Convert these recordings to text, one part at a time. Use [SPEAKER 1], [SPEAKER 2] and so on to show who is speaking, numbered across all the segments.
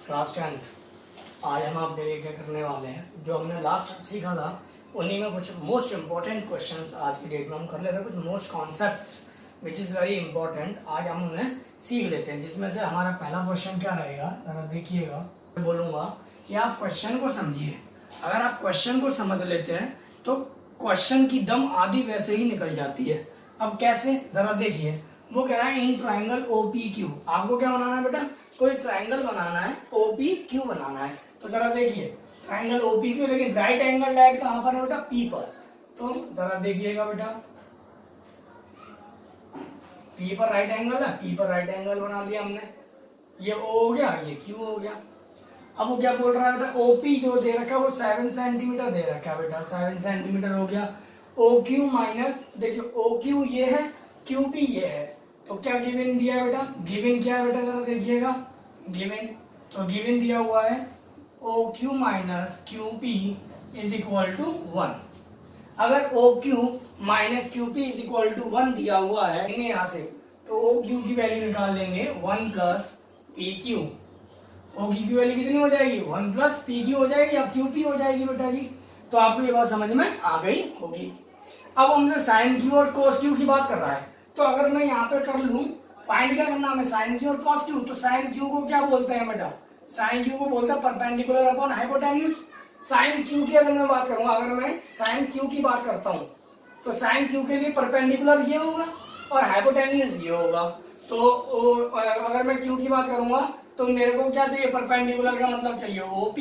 [SPEAKER 1] Class 10 आज हम आप क्या करने वाले हैं, जो हमने लास्ट सीखा था उन्हीं में कुछ मोस्ट इम्पोर्टेंट क्वेश्चंस आज की डेट में हम कर लेते हैं। कुछ most concept which is very important आज हम उन्हें सीख लेते हैं, जिसमें से हमारा पहला क्वेश्चन क्या रहेगा, जरा देखिएगा। मैं बोलूँगा कि आप क्वेश्चन को समझिए। अगर आप क्वेश्चन को समझ लेते हैं तो क्वेश्चन की दम आधी वैसे ही निकल जाती है। अब कैसे, जरा देखिए। वो कह रहा है इन ट्राइंगल OPQ, आपको क्या बनाना है बेटा, कोई ट्राइंगल बनाना है, OPQ बनाना है। तो जरा देखिए ट्राइंगल OPQ, लेकिन राइट एंगल लाइट कहाँ पर है बेटा, P पर। तो जरा देखिएगा बेटा, P पर राइट एंगल है, P पर राइट एंगल बना दिया हमने। ये O हो गया, ये Q हो गया। अब वो क्या बोल रहा है बेटा, OP जो दे रखा है वो 7 सेंटीमीटर दे रखा है बेटा, 7 सेंटीमीटर हो गया। OQ माइनस, देखिए OQ ये है, QP ये है, तो क्या गिवन दिया है बेटा, गिवन क्या है बेटा, जरा देखिएगा। गिवन, तो गिवन दिया हुआ है OQ minus QP is equal to 1। अगर OQ minus QP is equal to 1 दिया हुआ है यहाँ से, तो OQ की वैल्यू निकाल लेंगे 1 प्लस PQ। OQ की वैल्यू कितनी हो जाएगी, 1 प्लस PQ हो जाएगी, अब QP हो जाएगी बेटा जी। तो आपको ये बात समझ में आ गई होगी। अब हमसे साइन Q और cos Q की बात कर रहा है, तो अगर मैं यहाँ पे कर लूं, फाइंड क्या करना हमें, साइन Q और cos Q। तो साइन Q को क्या बोलते हैं बेटा, साइन Q को बोलते हैं perpendicular upon hypotenuse. Sine Q की अगर मैं बात करूंगा, अगर मैं साइन Q की बात करता हूँ तो साइन Q के लिए परपेंडिकुलर ये होगा और हाइपोटेन्यूज ये होगा। तो अगर मैं Q की बात करूंगा तो मेरे को क्या चाहिए, परपेंडिकुलर का मतलब चाहिए OP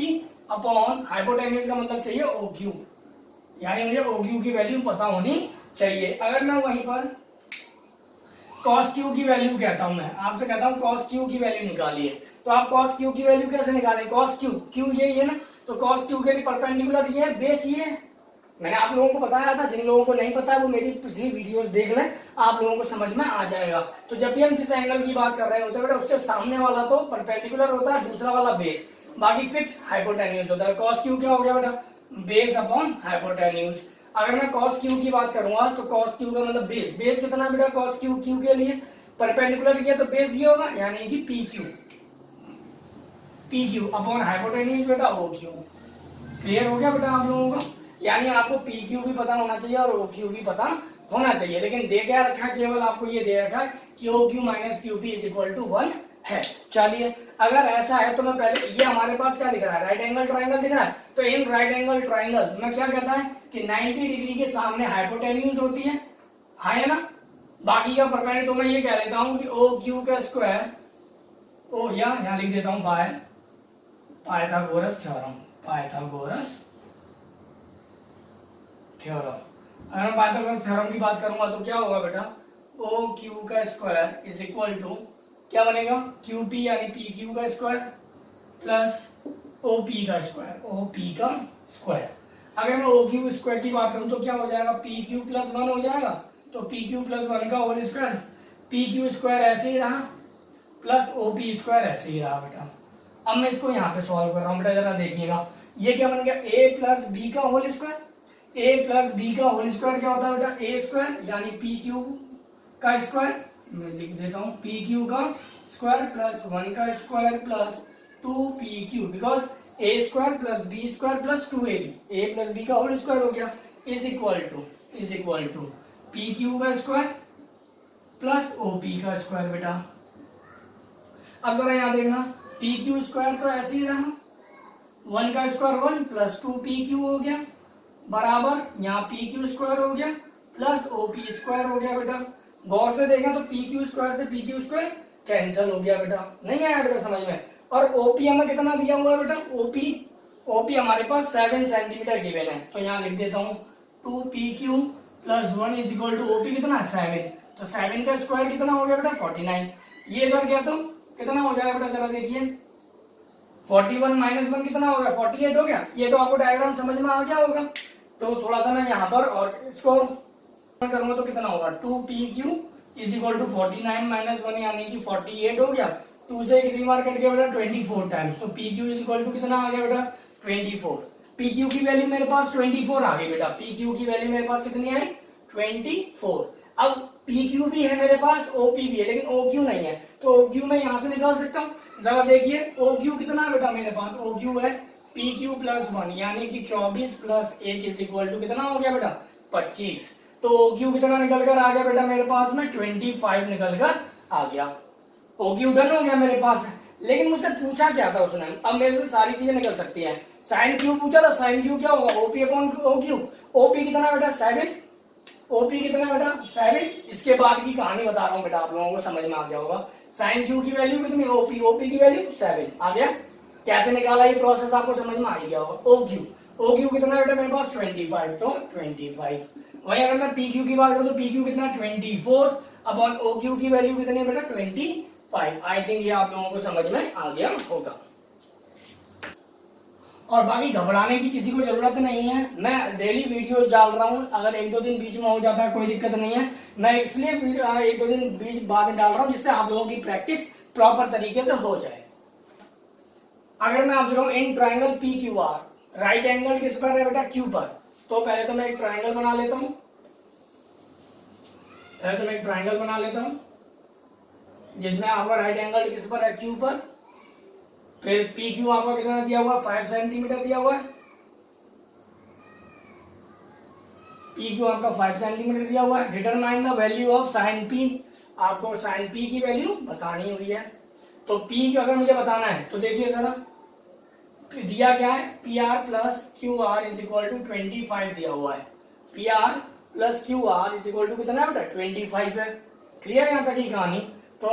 [SPEAKER 1] अपॉन हाइपोटेन्यूज का मतलब चाहिए OQ, यानी मुझे OQ की वैल्यू पता होनी चाहिए। अगर मैं वहीं पर cos Q की वैल्यू कहता हूं, मैं आपसे कहता हूं cos Q की वैल्यू निकालिए, तो आप cos Q की वैल्यू कैसे निकालें, cos Q ये है ना, तो cos Q के लिए परपेंडिकुलर ये है, बेस ये है। मैंने आप लोगों को बताया था, जिन लोगों को नहीं पता है वो मेरी पिछली वीडियोस देख लें, आप लोगों को समझ में आ जाएगा। तो जब भी हम जिस एंगल की बात कर रहे होते हैं बेटा, उसके सामने वाला तो परपेंडिकुलर होता है, दूसरा वाला बेस, बाकी फिक्स हाइपोटेन्यूज होता है। cos Q क्या हो गया बेटा, बेस अपॉन हाइपोटेन्यूज। अगर मैं cos Q की बात करूंगा तो cos Q का मतलब बेस, बेस कितना है बेटा, cos Q के लिए परपेंडिकुलर किया तो बेस ये होगा, यानी कि PQ अपॉन हाइपोटेन्यूज बेटा OQ। क्लियर हो गया बेटा आप लोगों को, यानी आपको PQ भी पता होना चाहिए और OQ भी पता होना चाहिए। लेकिन दे क्या रखा है, केवल आपको ये दे रखा है कि OQ minus QP is equal to 1 है। चलिए अगर ऐसा है तो मैं पहले, ये हमारे पास क्या दिख रहा है, राइट एंगल ट्राइंगल दिख रहा है। तो इन राइट एंगल ट्राइंगल में क्या कहता है कि 90 डिग्री के सामने हाइपोटेन्यूज होती है, हाँ है ना। बाकी का परपेंडिकुलर, तो मैं ये कह लेता हूं कि OQ का स्क्वायर, ओ यहाँ लिख देता हूं by Pythagoras theorem, Pythagoras theorem. अगर मैं पाइथागोरस थ्योरम की बात करूंगा तो क्या होगा बेटा, OQ का स्क्वायर इज इक्वल टू क्या बनेगा, QP यानी PQ का स्क्वायर प्लस OP का स्क्वायर, OP का स्क्वायर। अगर मैं OQ स्क्वायर की बात करूं तो क्या हो जाएगा, PQ प्लस 1 हो जाएगा, तो PQ प्लस 1 का होल स्क्वायर, PQ स्क्वायर ऐसे ही रहा प्लस OP स्क्वायर ऐसे ही रहा बेटा। अब मैं इसको यहाँ पे सॉल्व कर रहा हूँ बेटा, जरा देखिएगा। ये क्या बन गया, A प्लस B का whole square. A plus B का होल स्क्वायर क्या होता है बेटा, A स्क्वायर यानी PQ का स्क्वायर, मैं लिख देता हूँ PQ का स्क्वायर प्लस 1 का square plus 2PQ, because A square plus B square plus 2AB, A plus B का होल स्क्वायर हो गया, इज इक्वल टू PQ का स्क्वायर प्लस OP का स्क्वायर बेटा। अब जरा यहाँ देखना, PQ स्क्वायर तो ऐसे ही रहा, 1 का स्क्वायर 1 प्लस 2PQ हो गया, बराबर यहाँ PQ स्क्वायर हो गया प्लस OP स्क्वायर हो गया बेटा। गौर से देखें तो PQ स्क्वायर से PQ स्क्वायर कैंसिल हो गया बेटा, नहीं आया बेटा समझ में। और OP हमें कितना दिया हुआ है बेटा, OP हमारे पास 7 सेंटीमीटर गिवन है, तो यहाँ लिख देता हूँ 2PQ plus 1 is equal to OP कितना 7, तो 7 का स्क्वायर कितना हो गया बेटा 49। ये इधर गया तो कितना हो जाएगा बेटा, जरा देखिए 41 माइनस 1 कितना हो गया, 48 हो गया। ये तो आपको डायग्राम समझ में आ गया होगा। तो थोड़ा सा मैं यहाँ पर और इसको करूंगा तो कितना होगा, 2PQ is equal to 49 minus 1 यानी कि 48 हो गया। 2 से कितनी बार कट गया बेटा, 24 टाइम्स, तो PQ इज इक्वल टू कितना आ गया बेटा 24। PQ की वैल्यू मेरे पास 24 आ गई बेटा, PQ की वैल्यू मेरे पास कितनी आई 24। अब PQ भी है मेरे पास, OP भी है, लेकिन OQ नहीं है, तो OQ मैं यहाँ से निकाल सकता हूँ। जरा देखिए ओ क्यू कितना है बेटा मेरे पास, ओ क्यू है पी क्यू प्लस 1 यानी कि 24 प्लस 1 इज इक्वल टू कितना हो गया बेटा 25। तो ओ क्यू कितना निकल कर आ गया बेटा मेरे पास में 25 निकल कर आ गया। ओ क्यू डन हो गया मेरे पास। लेकिन मुझसे पूछा क्या था उसने, अब मेरे से सारी चीजें निकल सकती हैं। साइन क्यू पूछा था, साइन क्यू क्या होगा OP upon O Q. OP कितना बेटा 7, ओपी कितना बेटा 7। इसके बाद की कहानी बता रहा हूँ बेटा, आप लोगों को समझ में आ गया होगा। साइन क्यू की वैल्यू कितनी, ओपी, ओपी की वैल्यू 7 आ गया। कैसे निकाला ये प्रोसेस आपको समझ में आ ही गया होगा। ओ क्यू, ओ क्यू कितना बेटा मेरे पास 25, तो 25। वही अगर मैं पी क्यू की बात करूँ तो पी क्यू कितना 24 अपॉन ओ क्यू की वैल्यू कितनी है बेटा 25। आई थिंक ये आप लोगों को समझ में आ गया होगा। और बाकी घबराने की किसी को जरूरत नहीं है, मैं डेली वीडियोस डाल रहा हूँ। अगर एक दो दिन बीच में हो जाता है कोई दिक्कत नहीं है, मैं इसलिए एक दो दिन बीच बाद में डाल रहा हूँ जिससे आप लोगों की प्रैक्टिस प्रॉपर तरीके से हो जाए। अगर मैं आपसे कहूँ in triangle P Q R right angle किस पर है बेटा क्यू पर, तो पहले तो मैं एक ट्राइंगल बना लेता हूँ, जिसमें आपका राइट एंगल किस पर है क्यू पर। फिर पी क्यू आपका कितना दिया हुआ 5 सेंटीमीटर दिया हुआ है, पी क्यू आपका 5 सेंटीमीटर दिया हुआ है। Determine the value of sine P, आपको साइन पी की वैल्यू बतानी हुई है। तो पी अगर मुझे बताना है तो देखिए जरा दिया क्या है, P R plus Q R is equal to 25 दिया हुआ है। P R plus Q R is equal to कितना है बेटा 25 है। क्लियर यहाँ तक की कहानी, तो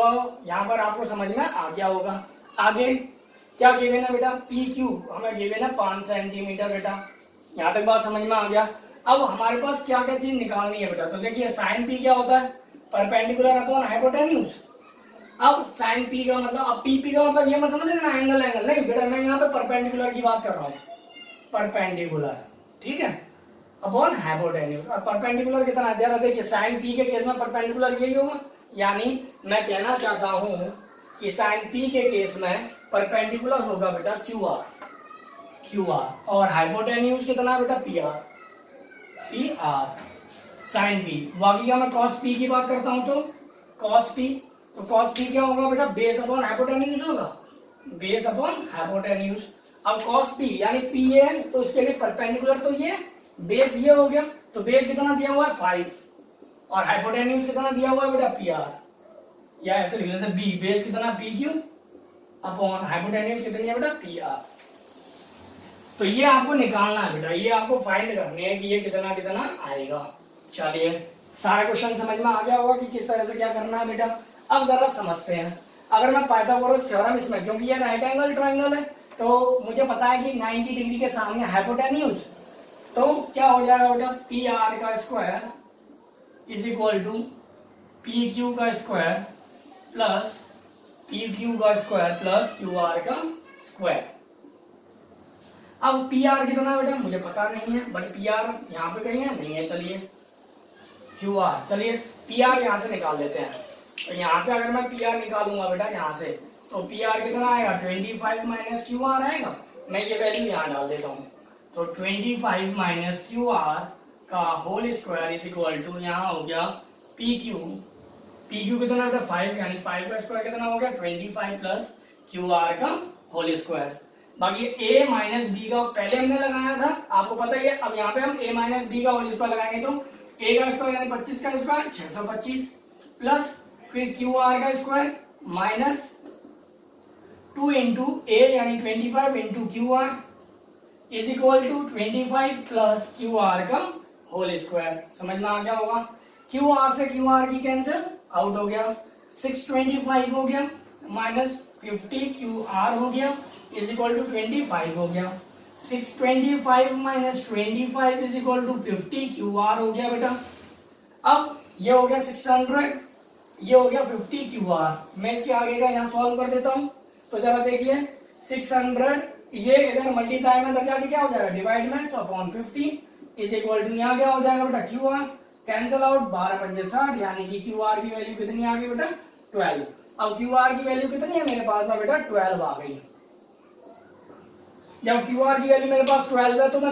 [SPEAKER 1] यहाँ पर आपको समझ में आ गया होगा। आगे क्या गिवन है बेटा, पी क्यू हमें गिवन है 5 सेंटीमीटर बेटा, यहाँ तक बात समझ में आ गया। अब हमारे पास क्या क्या चीज निकालनी है बेटा, तो देखिए साइन पी क्या होता है परपेंडिकुलर अपॉन हाइपोटेन्यूज। अब साइन पी का मतलब, अब पी का मतलब ये मत समझ लेना एंगल एंगल नहीं बेटा, मैं यहाँ पे परपेंडिकुलर की बात कर रहा हूँ, परपेंडिकुलर ठीक है अपॉन हाइपोटेन्यूज। अब परपेंडिकुलर कितना है जरा देखिए, साइन पी के केस में परपेंडिकुलर यही होगा, यानी मैं कहना चाहता हूँ कि साइन पी के केस में परपेंडिकुलर होगा बेटा क्यू आर, क्यू आर, और हाइपोटेन्यूज कितना बेटा P R, P R sine P. बाकी का मैं कॉस पी की बात करता हूं तो कॉस पी, तो कॉस पी क्या होगा बेटा बेस अपॉन हाइपोटेन्यूज होगा, बेस अपॉन हाइपोटेन्यूज। अब कॉस पी यानी पी है तो उसके लिए परपेंडिकुलर तो ये बेस ये हो गया, तो बेस कितना दिया हुआ है 5 और हाइपोटेन्यूज कितना दिया हुआ है बेटा पी आर, या ऐसे लिख लेते हैं बी, बेस कितना पी क्यू अपॉन हाइपोटेन्यूज कितनी है बेटा पी आर। तो ये आपको निकालना है बेटा, ये आपको फाइंड करनी है कि ये कितना कितना आएगा। चलिए सारा क्वेश्चन समझ में आ गया होगा कि किस तरह से क्या करना है बेटा। अब जरा समझते हैं, अगर मैं पाइथागोरस थ्योरम इसमें, क्योंकि ये राइट एंगल ट्राइंगल है तो मुझे पता है कि 90 डिग्री के सामने हाइपोटेन्यूज, तो क्या हो जाएगा बेटा पी आर का square is equal to P Q का स्क्वायर प्लस पी क्यू का स्क्वायर प्लस क्यू आर का स्क्वायर। अब पी आर कितना बेटा मुझे पता नहीं है, बट पी आर यहाँ पे कहीं है नहीं है, चलिए क्यू आर, चलिए पी आर यहाँ से निकाल लेते हैं। तो यहाँ से अगर मैं पी आर निकालूंगा बेटा यहाँ से, तो पी आर कितना आएगा 25 माइनस क्यू आर आएगा। मैं ये वैल्यू यहाँ डाल देता हूँ, तो 25 माइनस क्यू आर का whole square is equal to यहाँ हो गया पी क्यू, पी क्यू कितना बेटा 5, यानी 5 का स्क्वायर कितना हो गया 25 प्लस क्यू आर का होल स्क्वायर। बाकी a माइनस बी का पहले हमने लगाया था आपको पता ही है, अब यहाँ पे हम a माइनस बी का होल स्क्वायर लगाएंगे तो a का स्क्वायर यानी 25 का स्क्वायर 625 प्लस फिर क्यू आर का स्क्वायर माइनस 2 इंटू ए यानी 25 into Q R is equal to 25 plus Q R का होल स्क्वायर। समझ में आ गया होगा। क्यू आर से क्यू आर की कैंसिल आउट हो गया, 625 हो गया माइनस 50 क्यू आर हो गया इज इक्वल टू 25 हो गया। 625 minus 25 is equal to 50 Q R हो गया बेटा। अब ये हो गया 600, ये हो गया 50 क्यू आर। मैं इसके आगे का यहाँ सॉल्व कर देता हूँ, तो जरा देखिए 600 ये इधर मल्टीप्लाई में इधर जाके क्या हो जाएगा डिवाइड में, तो अपॉन 50 इज इक्वल टू यहाँ क्या हो जाएगा बेटा क्यू आर, कैंसिल आउट 12 पंजे 60, यानी कि क्यू आर की वैल्यू कितनी आ गई बेटा 12। अब क्यू आर की वैल्यू कितनी है मेरे पास में बेटा 12 आ गई। जब क्यू आर की वैल्यू मेरे पास 12 है तो मैं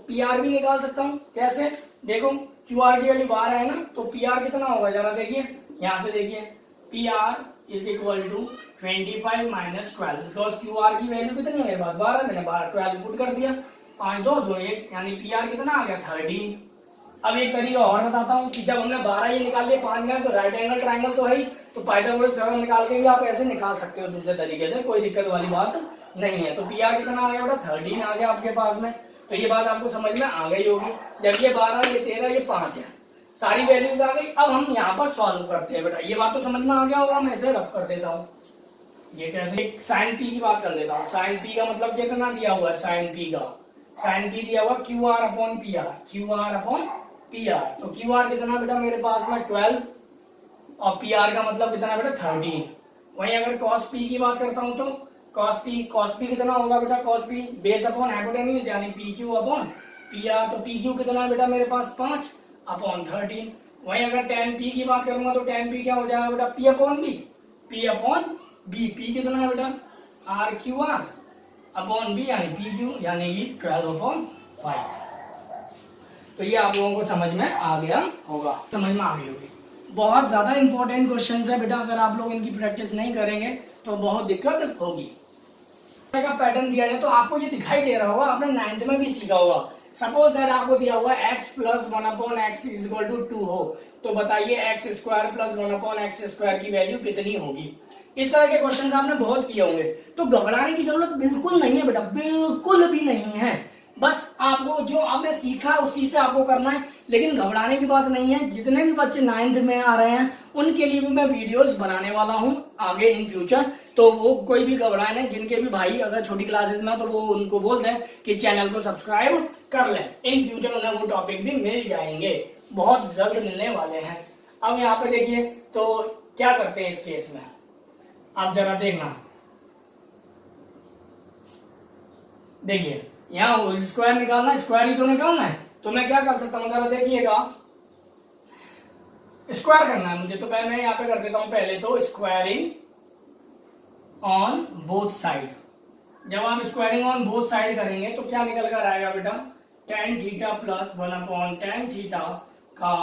[SPEAKER 1] पी आर भी निकाल सकता हूँ। कैसे देखो, क्यू आर की वैल्यू 12 है ना, तो पी आर कितना होगा जरा देखिए, यहाँ से देखिए P R is equal to 25 minus 12, because Q R की वैल्यू कितनी है मेरे पास 12, मैंने 12 पुट कर दिया, 5 2 2 1, यानी पी आर कितना आ गया 13। अब एक तरीका और बताता हूँ कि जब हमने 12 ये निकाल लिया 5 निकाल, तो राइट एंगल ट्राइंगल तो है ही, तो पाइथागोरस थ्योरम निकाल के भी आप ऐसे निकाल सकते हो दूसरे तरीके से, कोई दिक्कत वाली बात नहीं है। तो पी आर कितना आ गया बेटा 13 आ गया आपके पास में। तो ये बात आपको समझ में आ गई होगी। जब ये 12 ये 13 ये 5 है, सारी वैल्यूज आ गई। अब हम यहाँ पर सॉल्व करते हैं बेटा, ये बात तो समझ में आ गया होगा। मैं ऐसे रफ कर देता हूँ, ये कैसे, साइन पी की बात कर लेता हूँ। साइन पी का मतलब कितना दिया हुआ है, साइन पी का, साइन पी दिया हुआ Q R upon P are, Q R upon P R. तो क्यू आर कितना बेटा मेरे पास में 12, और पी आर का मतलब कितना बेटा 13। वहीं अगर कॉस पी की बात करता हूँ तो कॉस पी कितना होगा बेटा, cos P base upon hypotenuse यानी P Q upon P R. तो पी क्यू कितना है बेटा मेरे पास 5 अपॉन 13। वहीं अगर टेन पी की बात करूंगा तो टेन पी क्या हो जाएगा बेटा, P upon B, P upon B. P कितना है बेटा R Q R upon B यानी पी क्यू, यानी कि 12 अपॉन 5। तो ये आप लोगों को समझ में आ गया होगा, समझ में आ गई होगी। बहुत ज्यादा इंपॉर्टेंट क्वेश्चन है बेटा, अगर आप लोग इनकी प्रैक्टिस नहीं करेंगे तो बहुत दिक्कत होगी। का पैटर्न दिया जाए तो आपको ये दिखाई दे रहा होगा, आपने 9th में भी सीखा होगा। सपोज दैट आपको दिया हुआ x plus 1 upon X is equal to 2 हो, तो बताइए X square plus 1 upon X square की वैल्यू कितनी होगी। इस तरह के क्वेश्चन आपने बहुत किए होंगे, तो घबराने की जरूरत बिल्कुल नहीं है बेटा, बिल्कुल भी नहीं है। बस आपको जो आपने सीखा उसी से आपको करना है, लेकिन घबराने की बात नहीं है। जितने भी बच्चे 9th में आ रहे हैं उनके लिए भी मैं वीडियोस बनाने वाला हूं आगे इन फ्यूचर, तो वो कोई भी घबराए नहीं। जिनके भी भाई अगर छोटी क्लासेस में तो वो उनको बोल दें कि चैनल को सब्सक्राइब कर लें, इन फ्यूचर उन्हें वो टॉपिक भी मिल जाएंगे, बहुत जल्द मिलने वाले हैं। अब यहाँ पे देखिए तो क्या करते हैं इस केस में, आप जरा देखना, देखिए यहाँ होल स्क्वायर निकालना, स्क्वायर ही तो निकालना है। तो मैं क्या कर सकता हूँ जरा देखिएगा, स्क्वायर करना है मुझे, तो पहले मैं यहाँ पे कर देता हूँ पहले तो स्क्वायरिंग ऑन बोथ साइड। जब आप स्क्वायरिंग ऑन बोथ साइड करेंगे तो क्या निकल कर आएगा बेटा, tan theta plus 1 upon tan theta का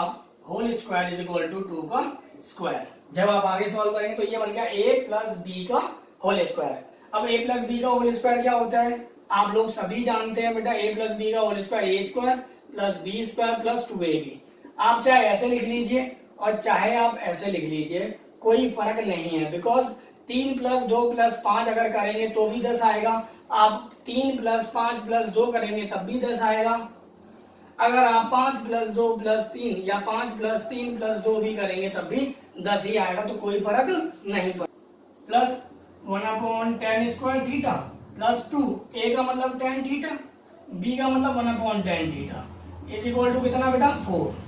[SPEAKER 1] whole square is equal to 2 का स्क्वायर। जब आप आगे सॉल्व करेंगे तो ये बन गया a प्लस बी का होल स्क्वायर। अब a प्लस बी का होल स्क्वायर क्या होता है, आप लोग सभी जानते हैं बेटा, a प्लस बी का whole square A square plus B square plus 2ab। आप चाहे ऐसे लिख लीजिए और चाहे आप ऐसे लिख लीजिए, कोई फर्क नहीं है, बिकॉज 3 प्लस 2 प्लस 5 अगर करेंगे तो भी 10 आएगा, आप 3 प्लस 5 प्लस 2 करेंगे तब भी 10 आएगा। अगर आप 5 प्लस 2 प्लस 3 या 5 प्लस 3 प्लस 2 भी करेंगे तब भी 10 ही आएगा, तो कोई फर्क नहीं पड़ेगा। Plus 1 upon tan square theta plus 2, a का मतलब tan थीटा, b का मतलब 1 upon tan theta is equal to कितना बेटा 4।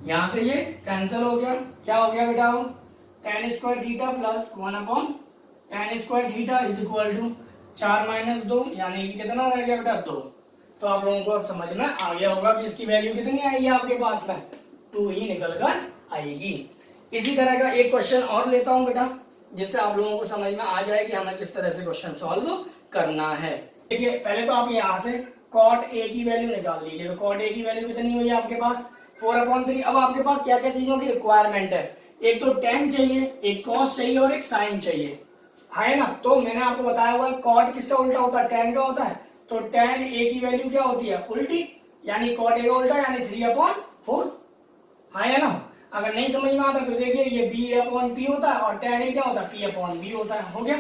[SPEAKER 1] यहां से ये कैंसिल हो गया, क्या हो गया बेटा वो tan square theta plus 1 upon tan square theta is equal to 4 minus 2 यानी कि कितना रह गया बेटा 2। तो आप लोगों को अब समझ में आ गया होगा कि इसकी वैल्यू कितनी आएगी आपके पास में, 2 ही निकल कर आएगी। इसी तरह का एक क्वेश्चन और लेता हूं बेटा, जिससे आप लोगों को समझ में आ जाए कि हमें किस तरह से क्वेश्चन सॉल्व करना है। देखिए पहले तो आप यहाँ से cot a की वैल्यू निकाल लीजिए, तो cot a की वैल्यू कितनी हुई आपके पास 4/3। अब आपके पास क्या क्या चीजों की रिक्वायरमेंट है, एक तो tan चाहिए, एक cos चाहिए और एक sin चाहिए, है ना। तो मैंने आपको बताया हुआ है cot किसका उल्टा होता है, tan का होता है, तो tan a की वैल्यू क्या होती है उल्टी, यानी cot a का उल्टा यानी 3/4, है ना। अगर नहीं समझ में आता तो देखिए ये b/p होता है और tan a क्या होता है p/b होता है, हो गया।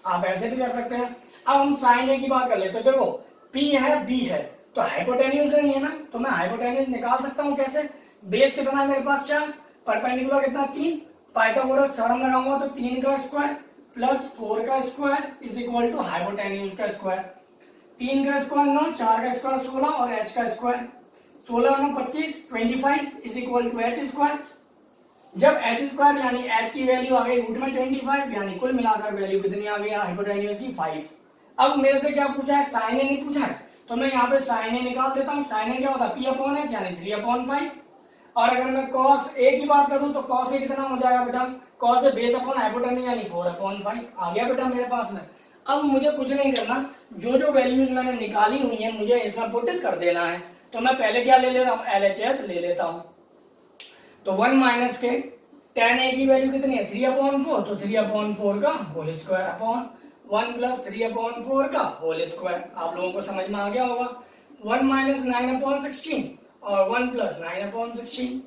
[SPEAKER 1] आप ऐसे भी कर सकते हैं। अब हम sin a की बात कर ले, तो देखो p है b है तो हाइपोटेन्यूज नहीं है ना, तो मैं हाइपोटेन्यूज निकाल सकता हूँ कैसे, बेस कितना है मेरे पास 4, परपेंडिकुलर कितना 3, पाइथागोरस थ्योरम लगाऊंगा तो 3 का स्क्वायर प्लस 4 का square is equal to hypotenuse का स्क्वायर। 3 का स्क्वायर 9, 4 का स्क्वायर 16 और h का square 16 9 25 25 is equal to h square. जब h स्क्वायर यानी h की वैल्यू आ गई रूट में 25, यानी कुल मिलाकर वैल्यू कितनी आ गई हाइपोटेन्यूज की 5। अब मेरे से क्या पूछा है, साइन ए नहीं पूछा है, तो मैं यहाँ पे साइन ए निकाल देता हूँ। साइन ए क्या होता है p/h यानी 3/5। और अगर मैं cos a की बात करूँ तो cos a कितना हो जाएगा बेटा, cos a base upon hypotenuse यानी 4/5 आ गया बेटा मेरे पास में। अब मुझे कुछ नहीं करना, जो जो वैल्यूज मैंने निकाली हुई है मुझे इसमें पुट कर देना है। तो मैं पहले क्या ले ले रहा हूँ, LHS ले लेता हूँ। तो 1 माइनस के tan a की वैल्यू कितनी है 3/4, तो 3/4 का होल स्क्वायर अपॉन 1 प्लस 3/4 का होल स्क्वायर। आप लोगों को समझ में आ गया होगा। 1 माइनस 9/16 और 1 प्लस 9/16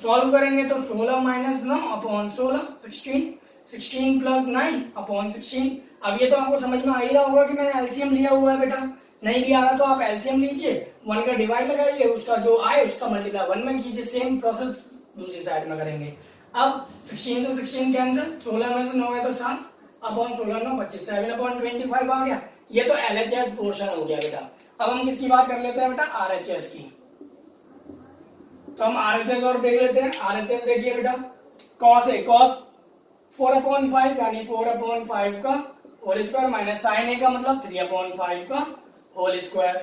[SPEAKER 1] सॉल्व करेंगे तो 16 माइनस 9/16 16 प्लस 9/16। अब ये तो आपको समझ में आ ही रहा होगा कि मैंने एलसीएम लिया हुआ है बेटा। नहीं लिया रहा तो आप एलसीएम लीजिए, 1 का डिवाइड लगाइए, उसका जो आए उसका मल्टीप्लाई 1 में कीजिए। सेम प्रोसेस दूसरी साइड में करेंगे। अब 16 से 16 कैंसिल, 16 में से 9 है तो 7 अपॉन 16 9 25 7/25 आ गया। ये तो एलएचएस पोर्शन हो गया बेटा। अब हम किसकी बात कर लेते हैं बेटा आरएचएस की। तो हम आरएचएस और देख लेते हैं। आरएचएस देखिए बेटा, कॉस है cos 4/5 यानी 4/5 का होल स्क्वायर माइनस साइन ए का मतलब 3/5 का होल स्क्वायर।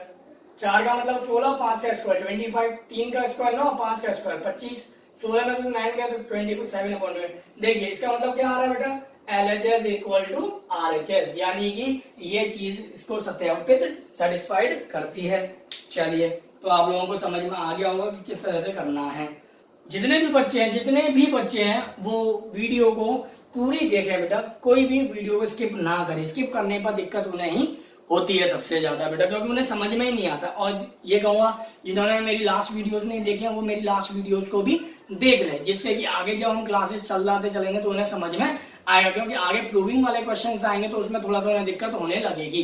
[SPEAKER 1] 4 का मतलब 16, 5 का स्क्वायर 25, 3 का स्क्वायर 9, 5 का स्क्वायर 25, 16 में से 9 गया तो 27 7/20। देखिए इसका मतलब क्या आ रहा है बेटा LHS इक्वल टू RHS, यानी कि ये चीज इसको सत्यापित सेटिस्फाइड करती है। चलिए तो आप लोगों को समझ में आ गया होगा कि किस तरह से करना है। जितने भी बच्चे हैं वो वीडियो को पूरी देखें बेटा, कोई भी वीडियो को स्किप ना करें। स्किप करने पर दिक्कत उन्हें ही होती है सबसे ज्यादा बेटा, क्योंकि उन्हें समझ में ही नहीं आता। और ये कहूंगा जिन्होंने मेरी लास्ट वीडियोस नहीं देखी हैं वो मेरी लास्ट वीडियोस को भी देख लें, जिससे कि आगे जब हम क्लासेस चलाते चलेंगे तो उन्हें समझ में आएगा, क्योंकि आगे प्रूविंग वाले क्वेश्चन आएंगे तो उसमें थोड़ा सा उन्हें दिक्कत होने लगेगी।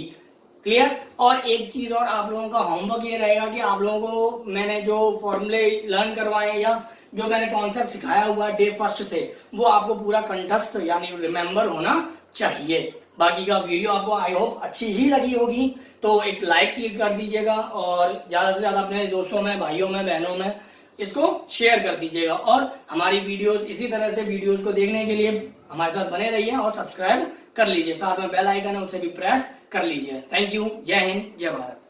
[SPEAKER 1] क्लियर। और एक चीज और आप लोगों का होमवर्क ये रहेगा कि आप लोगों को मैंने जो फॉर्मूले लर्न करवाए या जो मैंने कॉन्सेप्ट सिखाया हुआ है डे फर्स्ट से, वो आपको पूरा कंठस्थ यानी रिमेंबर होना चाहिए। बाकी का वीडियो आपको आई होप अच्छी ही लगी होगी, तो एक लाइक कर दीजिएगा और ज्यादा से ज्यादा अपने दोस्तों में, भाइयों में, बहनों में इसको शेयर कर दीजिएगा। और हमारी वीडियोस इसी तरह से वीडियोस को देखने के लिए हमारे साथ बने रहिए और सब्सक्राइब कर लीजिए। साथ में बेल आइकन है उसे भी प्रेस कर लीजिए। Thank you. जय हिंद, जय भारत।